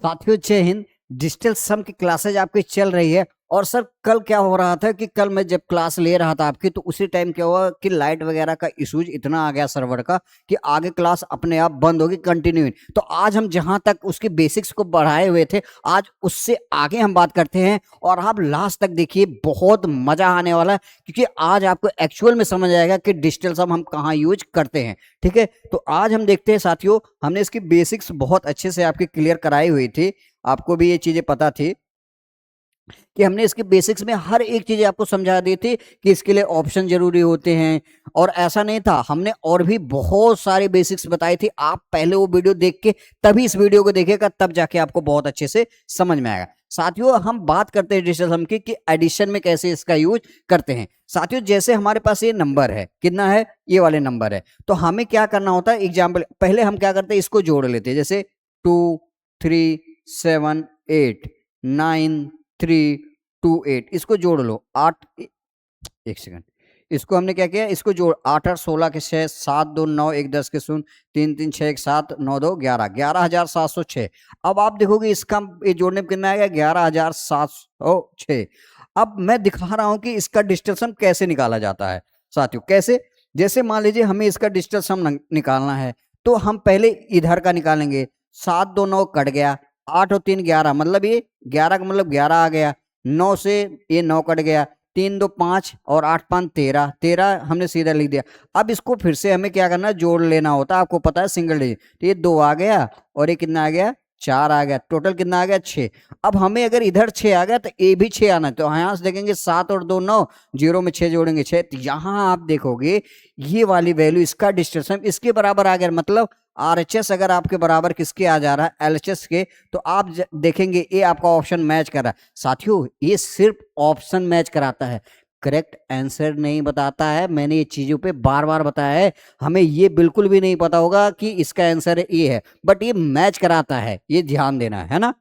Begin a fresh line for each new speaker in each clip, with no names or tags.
साथियों जय हिंद। डिजिटल सम की क्लासेज आपकी चल रही है। और सर कल क्या हो रहा था कि कल मैं जब क्लास ले रहा था आपकी, तो उसी टाइम क्या हुआ कि लाइट वगैरह का इशूज इतना आ गया सर्वर का कि आगे क्लास अपने आप बंद होगी, कंटिन्यू। तो आज हम जहां तक उसकी बेसिक्स को बढ़ाए हुए थे, आज उससे आगे हम बात करते हैं। और आप लास्ट तक देखिए, बहुत मजा आने वाला है, क्योंकि आज आपको एक्चुअल में समझ आएगा कि डिजिटल सम हम कहाँ यूज करते हैं। ठीक है, तो आज हम देखते हैं साथियों, हमने इसकी बेसिक्स बहुत अच्छे से आपकी क्लियर कराई हुई थी। आपको भी ये चीजें पता थी कि हमने इसके बेसिक्स में हर एक चीज आपको समझा दी थी कि इसके लिए ऑप्शन जरूरी होते हैं। और ऐसा नहीं था, हमने और भी बहुत सारे बेसिक्स बताई थी। आप पहले वो वीडियो देख के तभी इस वीडियो को देखिएगा, तब जाके आपको बहुत अच्छे से समझ में आएगा। साथियों हम बात करते हैं डिजिटल सम की कि एडिशन में कैसे इसका यूज करते हैं। साथियों जैसे हमारे पास ये नंबर है, कितना है, ये वाले नंबर है, तो हमें क्या करना होता है। एग्जाम्पल पहले हम क्या करते हैं, इसको जोड़ लेते हैं। जैसे 2 3 7 8 9 3 2 8, इसको जोड़ लो। 8, एक सेकंड, इसको हमने क्या किया, इसको जोड़ 8 8 16 के 6, 7 2 9 1 10 के 0, 3 3 6 1 7 9 2 11, 11,706। अब आप देखोगे इसका ये जोड़ने में कितना आएगा, 11,706। अब मैं दिखा रहा हूं कि इसका डिजिटल सम कैसे निकाला जाता है। साथियों कैसे, जैसे मान लीजिए हमें इसका डिजिटल सम निकालना है, तो हम पहले इधर का निकालेंगे। 7 2 9 कट गया, 8 और 3 11, मतलब ये 11 का मतलब 11 आ गया। 9 से ये 9 कट गया, 3 2 5 और 8 5 13, 13 हमने सीधा लिख दिया। अब इसको फिर से हमें क्या करना है, जोड़ लेना होता है। आपको पता है सिंगल डिजिट, तो ये 2 आ गया और ये कितना आ गया, 4 आ गया। टोटल कितना आ गया, 6। अब हमें अगर इधर 6 आ गया तो ये भी 6 आना है। तो यहाँ से देखेंगे 7 और 2 9, जीरो में 6 जोड़ेंगे 6। तो यहाँ आप देखोगे ये वाली वैल्यू, इसका डिजिटल सम इसके बराबर आ गया। मतलब आरएचएस अगर आपके बराबर किसके आ जा रहा है, एलएचएस के, तो आप देखेंगे ये आपका ऑप्शन मैच कर रहा है। साथियों ये सिर्फ ऑप्शन मैच कराता है, करेक्ट आंसर नहीं बताता है। मैंने ये चीजों पे बार बार बताया है। हमें ये बिल्कुल भी नहीं पता होगा कि इसका आंसर ये है, बट ये मैच कराता है, ये ध्यान देना है ना।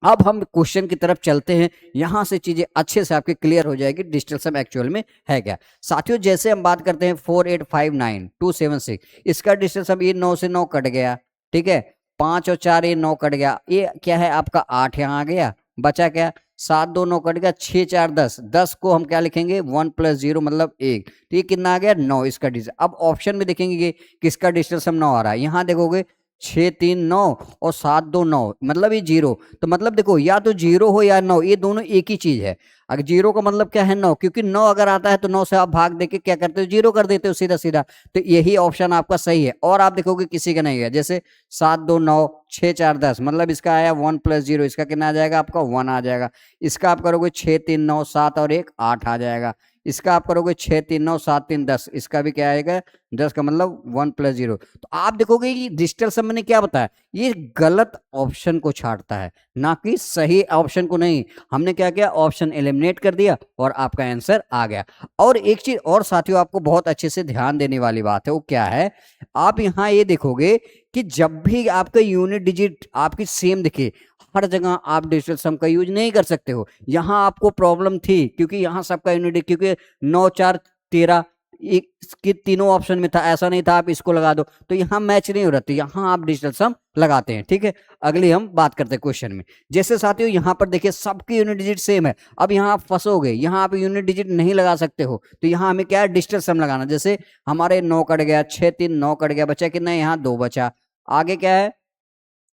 अब हम क्वेश्चन की तरफ चलते हैं, यहां से चीजें अच्छे से आपके क्लियर हो जाएगी डिजिटल सम एक्चुअल में है क्या। साथियों जैसे हम बात करते हैं 4859276, इसका डिजिटल सम ये 9 से 9 कट गया। ठीक है, 5 और 4 ये 9 कट गया, ये क्या है आपका 8 यहाँ आ गया। बचा क्या, 7 2 9 कट गया, 6 4 10, 10 को हम क्या लिखेंगे, 1 + 0 मतलब 1। तो ये कितना आ गया, 9 इसका डिजिटल। अब ऑप्शन में देखेंगे किसका डिजिटल सम 9 आ रहा है। यहाँ देखोगे 6 3 9 और 7 2 9, मतलब ये 0। तो मतलब देखो या तो 0 हो या 9, ये दोनों एक ही चीज है। अगर 0 का मतलब क्या है, 9, क्योंकि 9 अगर आता है तो 9 से आप भाग देके क्या करते हो, 0 कर देते हो सीधा सीधा। तो यही ऑप्शन आपका सही है। और आप देखोगे किसी का नहीं है, जैसे 7 2 9 6 4 10, मतलब इसका आया 1 + 0, इसका कितना आ जाएगा आपका 1 आ जाएगा। इसका आप करोगे 6 3 9 7 और 1 8 आ जाएगा। इसका आप करोगे 6 3 9 7 3 10, इसका भी क्या आएगा 10 का मतलब 1 + 0। तो आप देखोगे कि डिजिटल सम ने क्या बताया, ये गलत ऑप्शन को छांटता है, ना कि सही ऑप्शन को नहीं। हमने क्या किया, ऑप्शन एलिमिनेट कर दिया और आपका आंसर आ गया। और एक चीज और साथियों आपको बहुत अच्छे से ध्यान देने वाली बात है, वो क्या है, आप यहाँ ये देखोगे कि जब भी आपका यूनिट डिजिट आपकी सेम दिखे, हर जगह आप डिजिटल सम का यूज नहीं कर सकते हो। यहां आपको प्रॉब्लम थी क्योंकि यहां सबका यूनिट, क्योंकि 9 4 13 इसके तीनों ऑप्शन में था, ऐसा नहीं था आप इसको लगा दो, तो यहाँ मैच नहीं हो रहा, तो यहाँ आप डिजिटल सम लगाते हैं। ठीक है, अगली हम बात करते हैं क्वेश्चन में। जैसे साथियों यहाँ पर देखिए सबकी यूनिट डिजिट सेम है। अब यहाँ आप फंसोगे, यहाँ आप यूनिट डिजिट नहीं लगा सकते हो, तो यहाँ हमें क्या है, डिजिटल सम लगाना। जैसे हमारे 9 कट गया, 6 3 9 कट गया, बचा कितना है, यहाँ 2 बचा। आगे क्या है,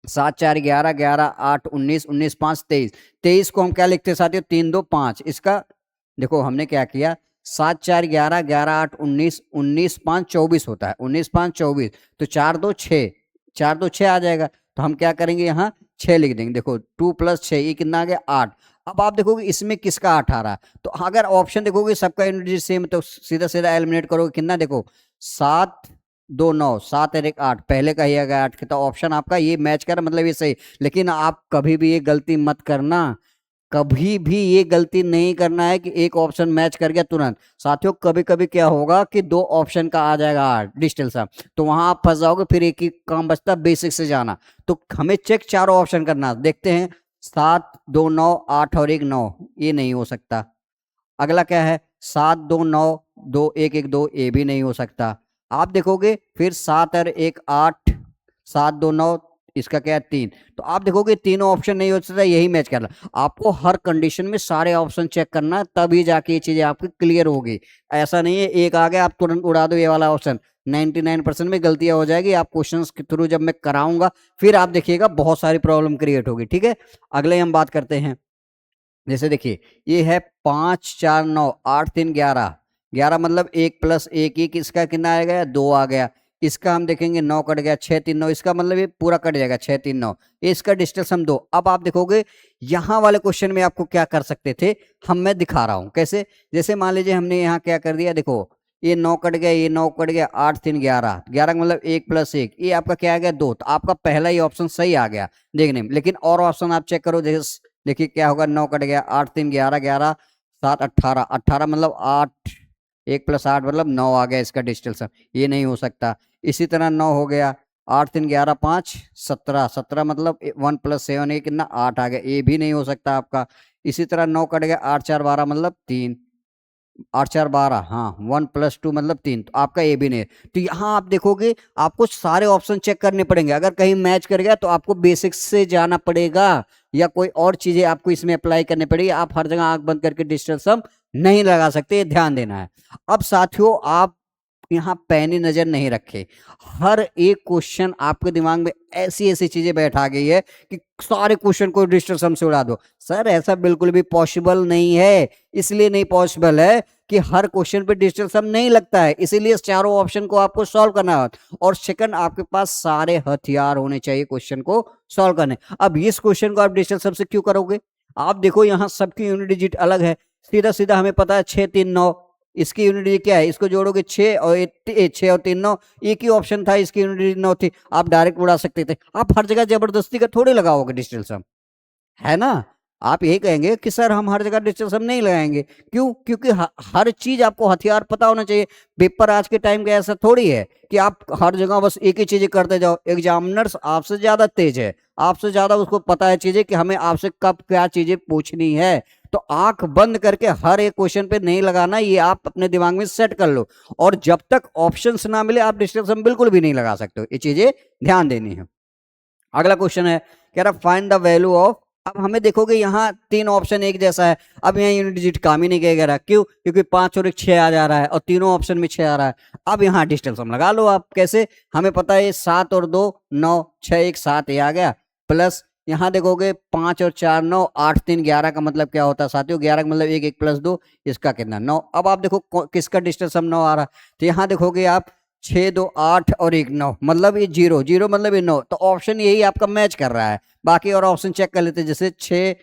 7 4 11 11 8 19 19 5 23, 23 को हम क्या लिखते हैं साथियों, 3 2 5। इसका देखो हमने क्या किया, 7 4 11 11 8 19 19 5 24 होता है, 19 5 24, तो 4 2 6, 4 2 6 आ जाएगा। तो हम क्या करेंगे, यहाँ 6 लिख देंगे। देखो 2 + 6 ये कितना आ गया, 8। अब आप देखोगे इसमें किसका 8 आ रहा है, तो अगर ऑप्शन देखोगे सबका यूनिट सेम, तो सीधा सीधा एलिमिनेट करोगे, कितना देखो 7 2 9 7 और 1 8, पहले का ही आ गया 8 के, तो ऑप्शन आपका ये मैच कर, मतलब ये सही। लेकिन आप कभी भी ये गलती मत करना, कभी भी ये गलती नहीं करना है कि एक ऑप्शन मैच कर गया तुरंत। साथियों कभी कभी क्या होगा कि 2 ऑप्शन का आ जाएगा डिजिटल सम, तो वहां आप फंस जाओगे, फिर एक ही काम बचता बेसिक से जाना। तो हमें चेक चारों ऑप्शन करना। देखते हैं 7 2 9 8 और 1 9, ये नहीं हो सकता। अगला क्या है, 7 2 9 2 1 1 2, ये भी नहीं हो सकता। आप देखोगे फिर 7 और 1 8, 7 2 9 इसका क्या है 3। तो आप देखोगे तीनों ऑप्शन नहीं हो सकता, यही मैच करना। आपको हर कंडीशन में सारे ऑप्शन चेक करना है, तभी जाके ये चीजें आपकी क्लियर होगी। ऐसा नहीं है एक आ गया आप तुरंत उड़ा दो ये वाला ऑप्शन, 99% में गलतियां हो जाएगी। आप क्वेश्चंस के थ्रू जब मैं कराऊंगा फिर आप देखिएगा बहुत सारी प्रॉब्लम क्रिएट होगी। ठीक है, अगले हम बात करते हैं। जैसे देखिए ये है 5 4 9 8 3 11, 11 मतलब 1 + 1 1, इसका कितना आएगा 2 आ गया। इसका हम देखेंगे 9 कट गया, 6 3 9, इसका मतलब ये पूरा कट जाएगा 6 3 9, इसका डिस्टेंस हम 2। अब आप देखोगे यहाँ वाले क्वेश्चन में आपको क्या कर सकते थे, हम मैं दिखा रहा हूँ कैसे। जैसे मान लीजिए हमने यहाँ क्या कर दिया, देखो ये 9 कट गया, ये 9 कट गया, 8 3 11, 11 मतलब 1 + 1, ये आपका क्या आ गया 2। तो आपका पहला ही ऑप्शन सही आ गया देखने में। लेकिन और ऑप्शन आप चेक करो, जैसे देखिए क्या होगा, 9 कट गया, 8 3 11, 11 7 18, 18 मतलब 8, 1 + 8 मतलब 9 आ गया इसका डिजिटल सम, ये नहीं हो सकता। इसी तरह 9 हो गया, 8 3 11 5 17, 17 मतलब 1 + 7 ये कितना 8 आ गया, ये भी नहीं हो सकता आपका। इसी तरह 9 कट गया, 8 4 12 मतलब 3, 8 4 12, हाँ 1 + 2 मतलब 3, तो आपका ये भी नहीं है। तो यहाँ आप देखोगे आपको सारे ऑप्शन चेक करने पड़ेंगे, अगर कहीं मैच कर गया तो आपको बेसिक्स से जाना पड़ेगा या कोई और चीजें आपको इसमें अप्लाई करनी पड़ेगी। आप हर जगह आंख बंद करके डिजिटल सम नहीं लगा सकते, ये ध्यान देना है। अब साथियों आप यहाँ पैनी नजर नहीं रखे, हर एक क्वेश्चन आपके दिमाग में ऐसी ऐसी चीजें बैठा गई है कि सारे क्वेश्चन को डिजिटल सम से उड़ा दो। सर ऐसा बिल्कुल भी पॉसिबल नहीं है। इसलिए नहीं पॉसिबल है कि हर क्वेश्चन पे डिजिटल सम नहीं लगता है, इसीलिए चारों ऑप्शन को आपको सॉल्व करना है। और सेकंड, आपके पास सारे हथियार होने चाहिए क्वेश्चन को सॉल्व करने। अब इस क्वेश्चन को आप डिजिटल सम से क्यों करोगे, आप देखो यहाँ सबकी यूनिट डिजिट अलग है। सीधा सीधा हमें पता है 6 3 9, इसकी यूनिट डिजिट क्या है, इसको जोड़ोगे 6 और 6 और 3 9, एक ही ऑप्शन था इसकी यूनिट डिजिट 9 थी, आप डायरेक्ट उड़ा सकते थे। आप हर जगह जबरदस्ती का थोड़े लगाओगे डिजिटल सम, है ना। आप यही कहेंगे कि सर हम हर जगह डिजिटल सम नहीं लगाएंगे, क्यों, क्योंकि हर चीज आपको हथियार पता होना चाहिए। पेपर आज के टाइम का ऐसा थोड़ी है कि आप हर जगह बस एक ही चीजें करते जाओ। एग्जामिनर्स आपसे ज्यादा तेज है, आपसे ज्यादा उसको पता है चीजें कि हमें आपसे कब क्या चीजें पूछनी है। तो आंख बंद करके हर एक क्वेश्चन पे नहीं लगाना, ये आप अपने दिमाग में सेट कर लो। और जब तक ऑप्शंस ना मिले आप डिजिटल सम बिल्कुल भी नहीं लगा सकते हो, ये चीजें ध्यान देनी है। अगला क्वेश्चन है, कह रहा फाइंड द वैल्यू ऑफ। अब हमें देखोगे यहाँ तीन ऑप्शन एक जैसा है, अब यहाँ यूनिट डिजिट काम ही नहीं करेगा, क्यों, क्योंकि 5 और 1 6 आ जा रहा है और तीनों ऑप्शन में 6 आ रहा है। अब यहाँ डिजिटल सम लगा लो आप, कैसे, हमें पता है 7 और 2 9, 6 1 7 ये आ गया, प्लस यहाँ देखोगे 5 और 4 9, 8 3 11 का मतलब क्या होता है साथियों, 11 का मतलब 1 1 + 2, इसका कितना 9। अब आप देखो किसका डिजिटल सम 9 आ रहा है, तो यहाँ देखोगे आप 6 2 8 और 1 9 मतलब ये 0 0 मतलब ये 9, तो ऑप्शन यही आपका मैच कर रहा है। बाकी और ऑप्शन चेक कर लेते हैं, जैसे 6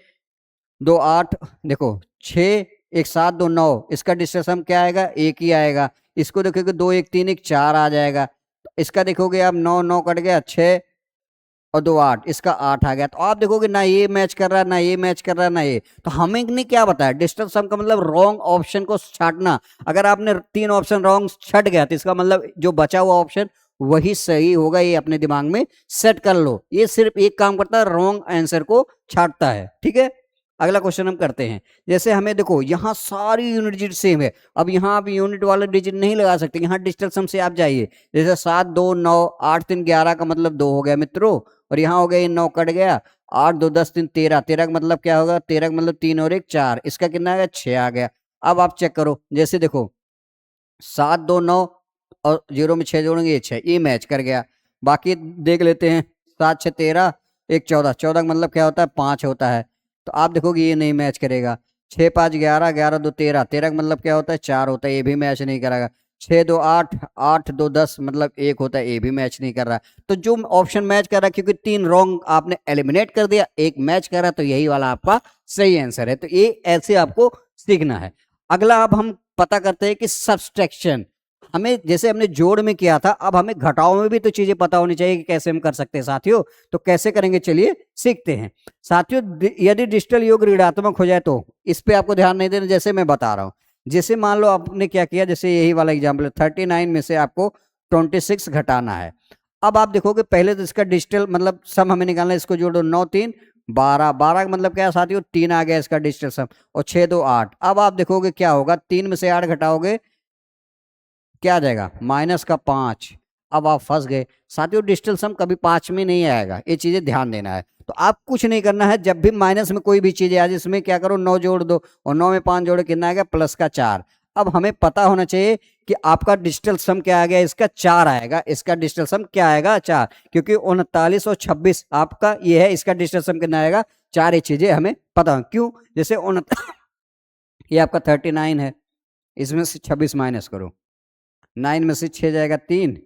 2 8, देखो 6 1 7 2 9, इसका डिस्टेंस हम क्या आएगा, एक ही आएगा। इसको देखोगे 2 1 3 1 4 आ जाएगा। इसका देखोगे आप 9 9 कट गया, 6 और 2 8, इसका 8 आ गया। तो आप देखोगे ना ये मैच कर रहा है, ना ये मैच कर रहा है, ना ये। तो हमें ने क्या बताया, डिस्टेंस सम का मतलब रॉन्ग ऑप्शन को छांटना। अगर आपने 3 ऑप्शन रॉन्ग छट गया तो इसका मतलब जो बचा हुआ ऑप्शन वही सही होगा, ये अपने दिमाग में सेट कर लो। ये सिर्फ एक काम करता है, रॉन्ग आंसर को छांटता है। ठीक है, अगला क्वेश्चन हम करते हैं। जैसे हमें देखो यहाँ सारी यूनिट डिजिट सेम है, अब यहाँ आप यूनिट वाला डिजिट नहीं लगा सकते, यहाँ डिजिटल सम से आप जाइए। जैसे 7 2 9 8 3 11 का मतलब 2 हो गया मित्रों, और यहाँ हो गया ये 9 कट गया, 8 2 10 3 13, 13 का मतलब क्या होगा, 13 का मतलब 3 और 1 4, इसका कितना आ गया 6 आ गया। अब आप चेक करो, जैसे देखो 7 2 9 और 0 में 6 जोड़ेंगे, ये 6, ये मैच कर गया। बाकी देख लेते हैं, 7 6 13 1 14, 14 का मतलब क्या होता है 5 होता है, तो आप देखोगे ये नहीं मैच करेगा। 6 5 11, 11 2 13, 13 का मतलब क्या होता है 4 होता है, ये भी मैच नहीं करेगा। 6 2 8, 8 2 10 मतलब 1 होता है, ये भी मैच नहीं कर रहा है। तो जो ऑप्शन मैच कर रहा है, क्योंकि 3 रॉन्ग आपने एलिमिनेट कर दिया, एक मैच कर रहा है, तो यही वाला आपका सही आंसर है। तो ये ऐसे आपको सीखना है। अगला अब हम पता करते हैं कि सब्सट्रैक्शन, हमें जैसे हमने जोड़ में किया था, अब हमें घटाव में भी तो चीजें पता होनी चाहिए कि कैसे हम कर सकते हैं साथियों। तो कैसे करेंगे चलिए सीखते हैं साथियों। यदि डिजिटल योग ऋणात्मक हो जाए तो इस पे आपको ध्यान नहीं देना, जैसे मैं बता रहा हूं। जैसे मान लो आपने क्या किया, जैसे यही वाला एग्जाम्पल, 39 में से आपको 26 घटाना है। अब आप देखोगे पहले तो इसका डिजिटल मतलब सम हमें निकालना है, इसको जोड़ो 9 3 12, 12 का मतलब क्या है साथियों 3 आ गया इसका डिजिटल सम, और 6 2 8। अब आप देखोगे क्या होगा, 3 में से 8 घटाओगे क्या आ जाएगा, -5। अब आप फंस गए साथियों। डिजिटल सम कभी 5 में नहीं आएगा, ये चीजें ध्यान देना है। तो आप कुछ नहीं करना है, जब भी माइनस में कोई भी चीज आ जाए इसमें क्या करो, 9 जोड़ दो, और 9 में 5 जोड़ो कितना आएगा, प्लस का 4। अब हमें पता होना चाहिए कि आपका डिजिटल सम क्या आ गया, इसका 4 आएगा, इसका डिजिटल सम क्या आएगा, 4, क्योंकि 39 और 26 आपका ये है, इसका डिजिटल सम कितना आएगा, 4। ये चीजें हमें पता हो, क्यों, जैसे ये आपका 39 है, इसमें से 26 माइनस करो, 9 में से 6 जाएगा 3,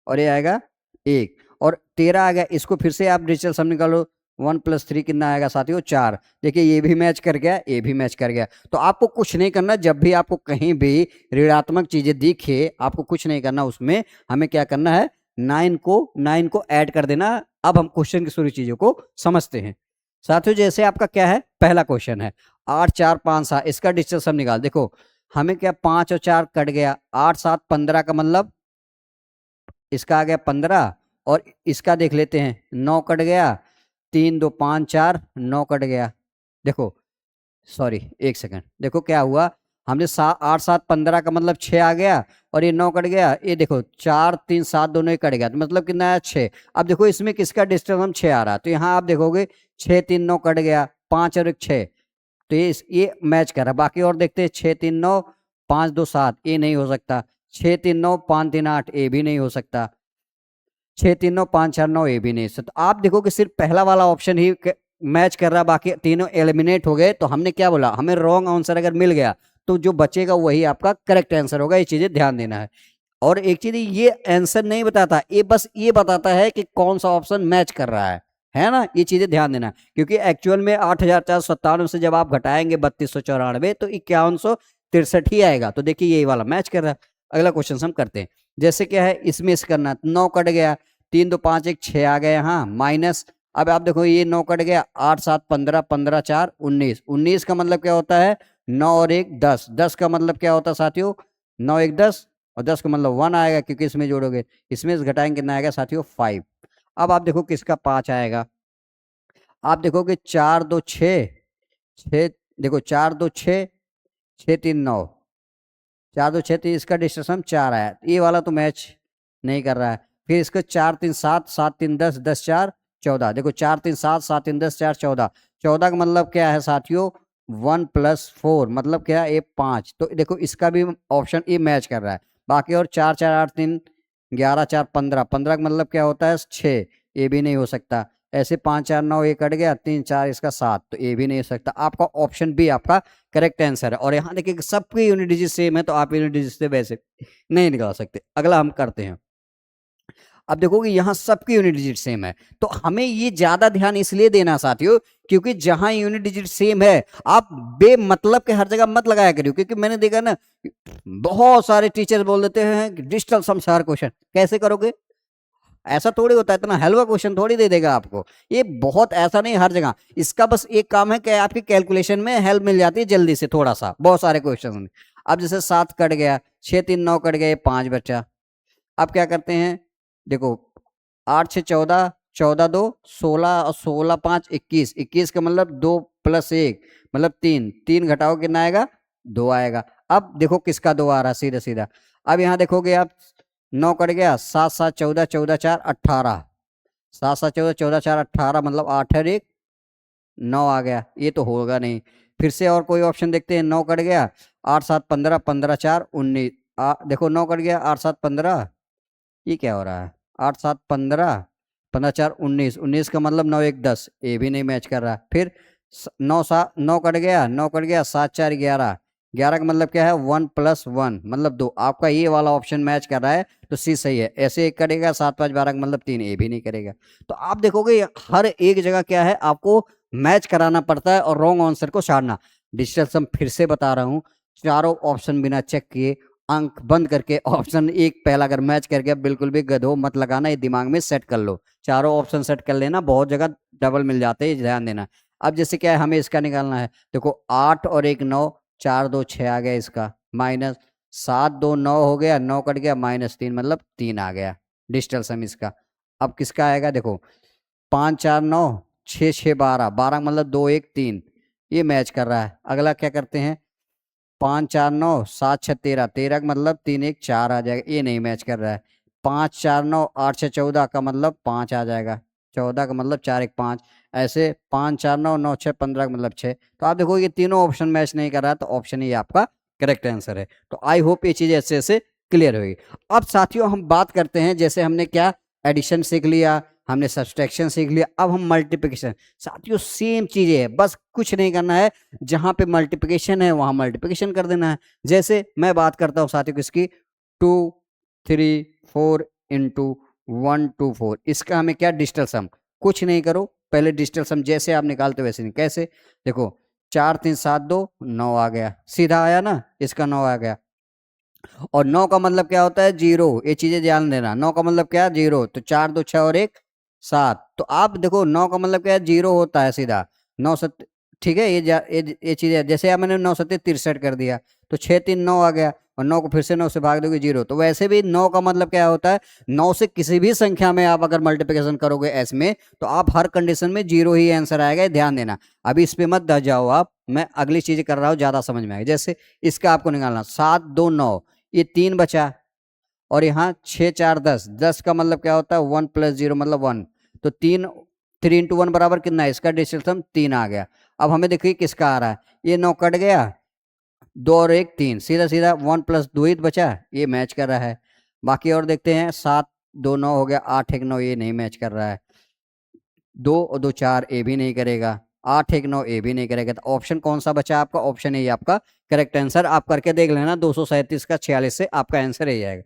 और ये आएगा 1, और 13 आ गया। इसको फिर से आप डिजिटल सम निकालो, 1 + 3 कितना आएगा साथियों, 4। देखिए ये भी मैच कर गया, ये भी मैच कर गया। तो आपको कुछ नहीं करना, जब भी आपको कहीं भी ऋणात्मक चीजें दिखे आपको कुछ नहीं करना, उसमें हमें क्या करना है, 9 को ऐड कर देना। अब हम क्वेश्चन की सारी चीजों को समझते हैं साथियों। जैसे आपका क्या है, पहला क्वेश्चन है 8 4 5 7, इसका डिजिटल सम निकाल। देखो हमें क्या, 5 और 4 कट गया, 8 7 15 का मतलब इसका आ गया 15, और इसका देख लेते हैं, 9 कट गया, 3 2 5 4, 9 कट गया। देखो सॉरी एक सेकंड, देखो क्या हुआ, हमने 8 7 15 का मतलब 6 आ गया, और ये 9 कट गया, ये देखो 4 3 7 दोनों ही कट गया, तो मतलब कितना आया, 6। अब देखो इसमें किसका डिस्टेंस हम 6 आ रहा है, तो यहाँ आप देखोगे 6 3 9 कट गया, 5 और 1 6, तो ये मैच कर रहा है। बाकी और देखते हैं, 6 3 9 5 2 7, ये नहीं हो सकता, 6 3 9 5 3 8, ये भी नहीं हो सकता, 6 3 9 5 4 9, ये भी नहीं हो सकता। तो आप देखो कि सिर्फ पहला वाला ऑप्शन ही मैच कर रहा, बाकी तीनों एलिमिनेट हो गए। तो हमने क्या बोला, हमें रॉन्ग आंसर अगर मिल गया तो जो बचेगा वही आपका करेक्ट आंसर होगा, ये चीजें ध्यान देना है। और एक चीज, ये आंसर नहीं बताता, ये बस ये बताता है कि कौन सा ऑप्शन मैच कर रहा है ना, ये चीजें ध्यान देना। क्योंकि एक्चुअल में 8,497 से जब आप घटाएंगे 3294, तो 5163 ही आएगा। तो देखिए ये वाला मैच कर रहा है। अगला क्वेश्चन हम करते हैं। जैसे क्या है, इसमें से करना, 9 कट गया, 3 2 5 1 6 आ गया, हाँ माइनस। अब आप देखो ये 9 कट गया, 8 7 15, 15 4 19, 19 का मतलब क्या होता है, 9 और 1 10, 10 का मतलब क्या होता है साथियों, 9 1 10, और 10 का मतलब 1 आएगा, क्योंकि इसमें जोड़ोगे, इसमें से घटाएंगे कितना आएगा साथियों, 5। अब आप देखो किसका 5 आएगा, आप देखोगे 4 2 6 6, देखो 4 2 6 6 3 9, 4 2 6 3, इसका डिस्टेंस 4 आया, ये वाला तो मैच नहीं कर रहा है। फिर इसका 4 3 7 7 3 10 10 4 14, देखो 4 3 7 7 3 10 4 14, 14 का मतलब क्या है साथियों, 1 + 4 मतलब क्या है, ये 5। तो देखो इसका भी ऑप्शन ये मैच कर रहा है। बाकी और 4 4 8 3 11 4 15, 15 का मतलब क्या होता है, 6, ये भी नहीं हो सकता। ऐसे 5 4 9, ये कट गया, 3 4 इसका 7, तो ये भी नहीं हो सकता। आपका ऑप्शन बी आपका करेक्ट आंसर है। और यहाँ देखिए सबकी यूनिट डिजिट सेम है, तो आप यूनिट डिजिट से वैसे नहीं निकाल सकते। अगला हम करते हैं। अब देखोगे यहाँ सबकी यूनिट डिजिट सेम है, तो हमें ये ज्यादा ध्यान इसलिए देना साथियों, क्योंकि जहां यूनिट डिजिट सेम है आप बेमतलब के हर जगह मत लगाया करिए। क्योंकि मैंने देखा ना, बहुत सारे टीचर बोल देते हैं डिजिटल सम से हर क्वेश्चन कैसे करोगे, ऐसा थोड़ी होता है, इतना हलवा क्वेश्चन थोड़ी दे देगा आपको। ये बहुत ऐसा नहीं हर जगह, इसका बस एक काम है कि आपकी कैलकुलेशन में हेल्प मिल जाती है जल्दी से, थोड़ा सा बहुत सारे क्वेश्चन में। अब जैसे 7 कट गया, 6 3 9 कट गया, 5 बचा। अब क्या करते हैं, देखो 8 6 14, 14 2 16, और 16 5 21, 21 का मतलब 2 + 1 मतलब 3, 3 घटाओ कितना आएगा, 2 आएगा। अब देखो किसका 2 आ रहा है, सीधा सीधा। अब यहाँ देखोगे आप, 9 कट गया, 7 7 14, 14 4 18, 7 7 14 14 4 18 मतलब 8 और 1 9 आ गया, ये तो होगा नहीं। फिर से और कोई ऑप्शन देखते हैं, 9 कट गया, 8 7 15, 15 4 19, देखो 9 कट गया, 8 7 15, ये क्या हो रहा है, 8 7 15, 15 4 19, 19 का मतलब 9 1 10, ये भी नहीं मैच कर रहा। फिर 9 7 9 कट गया, 9 कट गया, 7 4 11, 11 का मतलब क्या है, 1 + 1 मतलब 2। आपका ये वाला ऑप्शन मैच कर रहा है, तो सी सही है। ऐसे एक करेगा, 7 5 12 का मतलब 3, ये भी नहीं करेगा। तो आप देखोगे हर एक जगह क्या है, आपको मैच कराना पड़ता है और रॉन्ग आंसर को छाड़ना। डिजिटल सम फिर से बता रहा हूँ, चारों ऑप्शन बिना चेक किए अंक बंद करके ऑप्शन एक पहला अगर मैच कर गया, बिल्कुल भी गधो मत लगाना, ये दिमाग में सेट कर लो। चारों ऑप्शन सेट कर लेना, बहुत जगह डबल मिल जाते हैं, ध्यान देना। अब जैसे क्या है, हमें इसका निकालना है। देखो 8 और 1 9, 4 2 6 आ गया, इसका माइनस 7 2 9 हो गया, 9 कट गया, -3 मतलब 3 आ गया डिजिटल सम इसका। अब किसका आएगा, देखो 5 4 9 6 6 12, 12 मतलब 2 1 3, ये मैच कर रहा है। अगला क्या करते हैं, 5 4 9 7 6 13, 13 का मतलब 3 1 4 आ जाएगा, ये नहीं मैच कर रहा है। 5 4 9 8 6 14 का मतलब 5 आ जाएगा, 14 का मतलब 4 1 5, ऐसे 5 4 9 9 6 15 का मतलब 6। तो आप देखो ये तीनों ऑप्शन मैच नहीं कर रहा, तो ऑप्शन ये आपका करेक्ट आंसर है। तो आई होप ये चीजें अच्छे से क्लियर होगी। अब साथियों हम बात करते हैं, जैसे हमने क्या एडिशन सीख लिया, हमने सब्सट्रैक्शन सीख लिया, अब हम मल्टीप्लिकेशन। साथियों सेम चीजें है, बस कुछ नहीं करना है, जहां पे मल्टीप्लिकेशन है वहां मल्टीप्लिकेशन कर देना है। जैसे मैं बात करता हूं साथियों किसकी, 2 3 4 इंटू 1 2 4, इसका हमें क्या डिजिटल सम, कुछ नहीं करो, पहले डिजिटल सम जैसे आप निकालते हो वैसे नहीं। कैसे, देखो 4 3 7 2 9 आ गया, सीधा आया ना, इसका 9 आ गया। और 9 का मतलब क्या होता है, जीरो, ये चीजें ध्यान देना। 9 का मतलब क्या है, जीरो, तो 4 2 6 और 1 7। तो आप देखो 9 का मतलब क्या है, जीरो होता है सीधा। 9 7, ठीक है, ये चीजें जैसे मैंने 9 7 63 कर दिया, तो 6 3 9 आ गया, और 9 को फिर से 9 से भाग दोगे जीरो। तो वैसे भी 9 का मतलब क्या होता है, 9 से किसी भी संख्या में आप अगर मल्टीप्लिकेशन करोगे एस में, तो आप हर कंडीशन में जीरो ही आंसर आएगा, ध्यान देना। अभी इस पे मत द जाओ आप, मैं अगली चीज कर रहा हूँ, ज्यादा समझ में आएगा। जैसे इसका आपको निकालना 7 2 9, ये 3 बचा, और यहाँ 6 4 10, 10 का मतलब क्या होता है, 1 प्लस 0 मतलब 1। तो 3 इंटू 1 बराबर कितना है, इसका डिजिटल सम 3 आ गया। अब हमें देखिए किसका आ रहा है, ये 9 कट गया, 2 और 1 3, सीधा सीधा 1 प्लस 2 ही बचा, ये मैच कर रहा है। बाकी और देखते हैं, 7 2 9 हो गया, 8 1 9, ये नहीं मैच कर रहा है। 2 और 2 4, ए भी नहीं करेगा, 8 1 9, ए भी नहीं करेगा। तो ऑप्शन कौन सा बचा आपका, ऑप्शन ए आपका करेक्ट आंसर। आप करके देख लेना, 237 का 46 से आपका आंसर यही आएगा।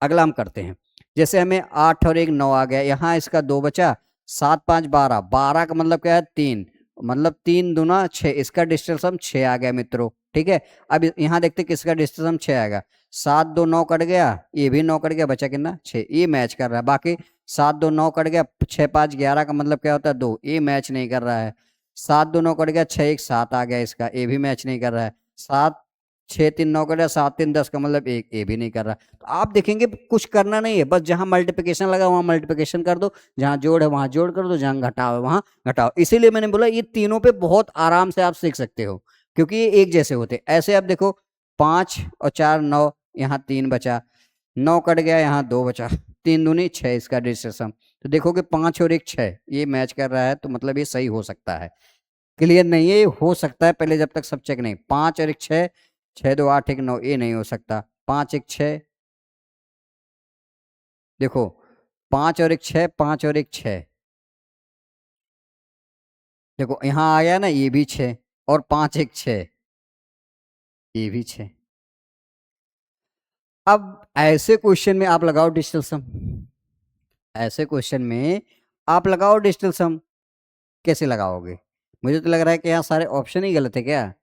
अगला हम करते हैं, जैसे हमें 8 और 1 9 आ गया, यहाँ इसका 2 बचा, 7 5 12, 12 का मतलब क्या है, 3, मतलब 3 दूना 6, इसका डिस्टेंस सम 6 आ गया मित्रों। ठीक है, अब यहाँ देखते किसका डिस्टेंस सम 6 आएगा। 7 2 9 कट गया, ये भी 9 कट गया, बचा कितना 6, ये मैच कर रहा है। बाकी 7 2 9 कट गया, 6 5 11 का मतलब क्या होता है 2, ये मैच नहीं कर रहा है। 7 2 9 कट गया, 6 1 7 आ गया, इसका ये भी मैच नहीं कर रहा है। 7 6 3 9 कट गया, 7 3 10 का मतलब 1, ये भी नहीं कर रहा। तो आप देखेंगे कुछ करना नहीं है, बस जहां मल्टीप्लिकेशन लगा वहां मल्टीप्लिकेशन कर दो, जहां जोड़ है वहां जोड़ कर दो, जहां घटाओ है वहां घटाओ। इसीलिए मैंने बोला ये तीनों पे बहुत आराम से आप सीख सकते हो, क्योंकि ये एक जैसे होते। ऐसे आप देखो 5 और 4 9, यहाँ 3 बचा, 9 कट गया, यहाँ 2 बचा, 3 दूनी 6, इसका डिस्टेंस। तो देखोगे 5 और 1 6, ये मैच कर रहा है, तो मतलब ये सही हो सकता है। क्लियर नहीं है, ये हो सकता है पहले, जब तक सब चेक नहीं। 5 और 1 6, 6 2 8 1 9, ये नहीं हो सकता। 5 1 6, देखो 5 और 1 6, 5 और 1 6, देखो यहाँ आ गया ना, ये भी 6, और 5 1 6, ये भी 6। अब ऐसे क्वेश्चन में आप लगाओ डिजिटल सम, ऐसे क्वेश्चन में आप लगाओ डिजिटल सम। कैसे लगाओगे, मुझे तो लग रहा है कि यहाँ सारे ऑप्शन ही गलत है क्या,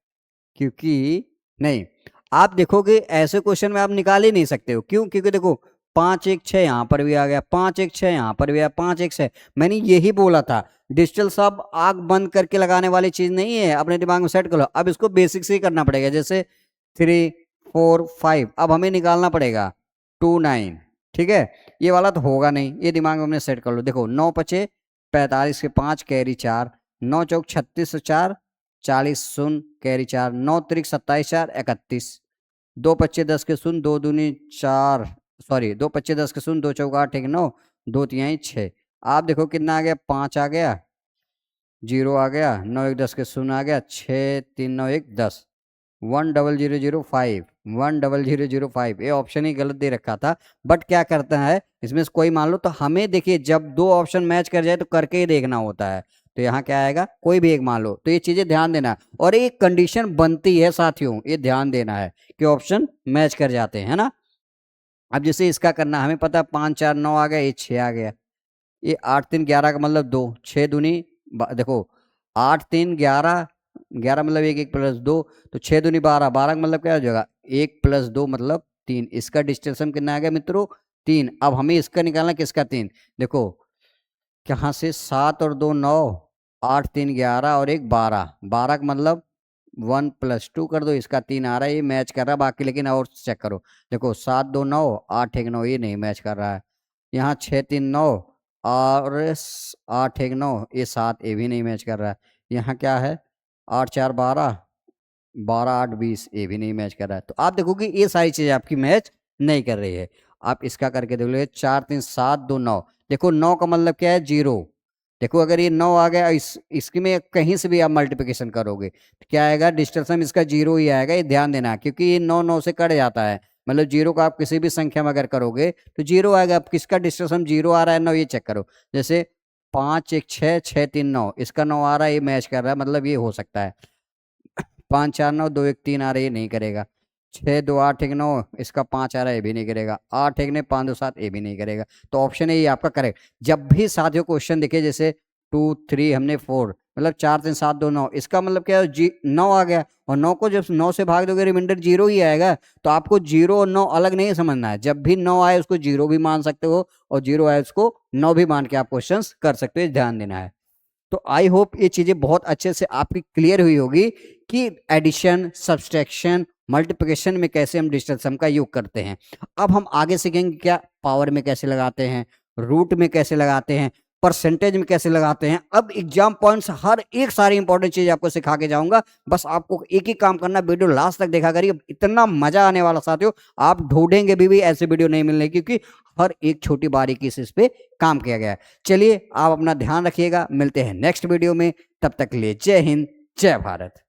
क्योंकि नहीं, आप देखोगे ऐसे क्वेश्चन में आप निकाल ही नहीं सकते हो। क्यों, क्योंकि देखो 5 1 6 यहाँ पर भी आ गया, 5 1 6 यहाँ पर भी आया, 5 1 6। मैंने यही बोला था, डिजिटल सब आग बंद करके लगाने वाली चीज नहीं है, अपने दिमाग में सेट कर लो। अब इसको बेसिक से ही करना पड़ेगा, जैसे 3 4 5, अब हमें निकालना पड़ेगा 2 9। ठीक है, ये वाला तो होगा नहीं, ये दिमाग में हमने सेट कर लो। देखो 9 पचे 45 के 5 कैरी 4, 9 चौक 36 4, 40 शून्य कैरी 4, 9 त्रिक 27 4 31, 2 पच्चे 10 के शून्य, 2 दूनी 4, सॉरी 2 पच्चे 10 के शून्य, 2 चौक 8 1 9, 2 तिहाई 6। आप देखो कितना आ गया, 5 आ गया, 0 आ गया, 9 1 10 के शून्य आ गया, 6 3 9 1 10, 1 0 0 0 5, 1 0 0 0 5, ये ऑप्शन ही गलत दे रखा था। बट क्या करता है इसमें से कोई मान लो, तो हमें देखिए जब दो ऑप्शन मैच कर जाए तो करके ही देखना होता है। तो यहाँ क्या आएगा, कोई भी एक मान लो। तो ये चीजें ध्यान देना, और एक कंडीशन बनती है साथियों, ये ध्यान देना है कि ऑप्शन मैच कर जाते हैं, है ना। अब जैसे इसका करना, हमें पता है 5 4 9 आ गया, ये 6 आ गया, ये 8 3 11 का मतलब 2, 6 दूनी देखो 8 3 11, 11 मतलब 1 1 प्लस 2, तो 6 दूनी 12, 12 का मतलब क्या हो जाएगा 1 प्लस 2 मतलब 3, इसका डिस्टेंस कितना आ गया मित्रों 3। अब हमें इसका निकालना, किसका 3, देखो यहाँ से 7 और 2 9, 8 3 11 और 1 12, 12 का मतलब 1 प्लस 2 कर दो, इसका 3 आ रहा है, ये मैच कर रहा है। बाकी लेकिन और चेक करो, देखो 7 2 9, 8 1 9, ये नहीं मैच कर रहा है। यहाँ 6 3 9 और 8 1 9, ये 7, ये भी नहीं मैच कर रहा है। यहाँ क्या है 8 4 12, 12 8 20, ये भी नहीं मैच कर रहा है। तो आप देखोगे ये सारी चीजें आपकी मैच नहीं कर रही है। आप इसका करके देख लो, 4 3 7 2 9। देखो 9 का मतलब क्या है, 0। देखो अगर ये 9 आ गया, इसकी में कहीं से भी आप मल्टीप्लिकेशन करोगे तो क्या आएगा, डिस्टेंस में इसका 0 ही आएगा। ये ध्यान देना, क्योंकि ये 9 9 से कट जाता है। मतलब 0 का आप किसी भी संख्या में अगर करोगे तो 0 आएगा। अब किसका डिस्टेंस 0 आ रहा है, 9, ये चेक करो। जैसे 5 1 6 6 3 9, इसका 9 आ रहा है, ये मैच कर रहा है, मतलब ये हो सकता है। 5 4 9 2 1 3 आ रहा है, ये नहीं करेगा। 6 2 8 1 9, इसका 5 आ रहा है, ये भी नहीं करेगा। 8 1 ने 5 2 7, ये भी नहीं करेगा। तो ऑप्शन है ये आपका करेक्ट। जब भी साथियों क्वेश्चन दिखे, जैसे 2 3 हमने 4, मतलब 4 3 7 2 9, इसका मतलब क्या है, 9 आ गया। और 9 को जब 9 से भाग दोगे, रिमाइंडर 0 ही आएगा। तो आपको 0 और 9 अलग नहीं समझना है। जब भी 9 आए उसको 0 भी मान सकते हो, और 0 आए उसको 9 भी मान के आप क्वेश्चन कर सकते हो, ध्यान देना है। तो आई होप ये चीजें बहुत अच्छे से आपकी क्लियर हुई होगी कि एडिशन, सब्सट्रैक्शन, मल्टीप्लिकेशन में कैसे हम डिजिटल सम का यूज करते हैं। अब हम आगे सीखेंगे क्या, पावर में कैसे लगाते हैं, रूट में कैसे लगाते हैं, परसेंटेज में कैसे लगाते हैं। अब एग्जाम पॉइंट्स हर एक सारी इंपॉर्टेंट चीज आपको सिखा के जाऊंगा। बस आपको एक ही काम करना, वीडियो लास्ट तक देखा करिए, इतना मजा आने वाला साथियों। आप ढूंढेंगे भी ऐसे वीडियो नहीं मिलने, क्योंकि हर एक छोटी बारीकी से इस पे काम किया गया है। चलिए आप अपना ध्यान रखिएगा, मिलते हैं नेक्स्ट वीडियो में। तब तक के लिए जय हिंद, जय भारत।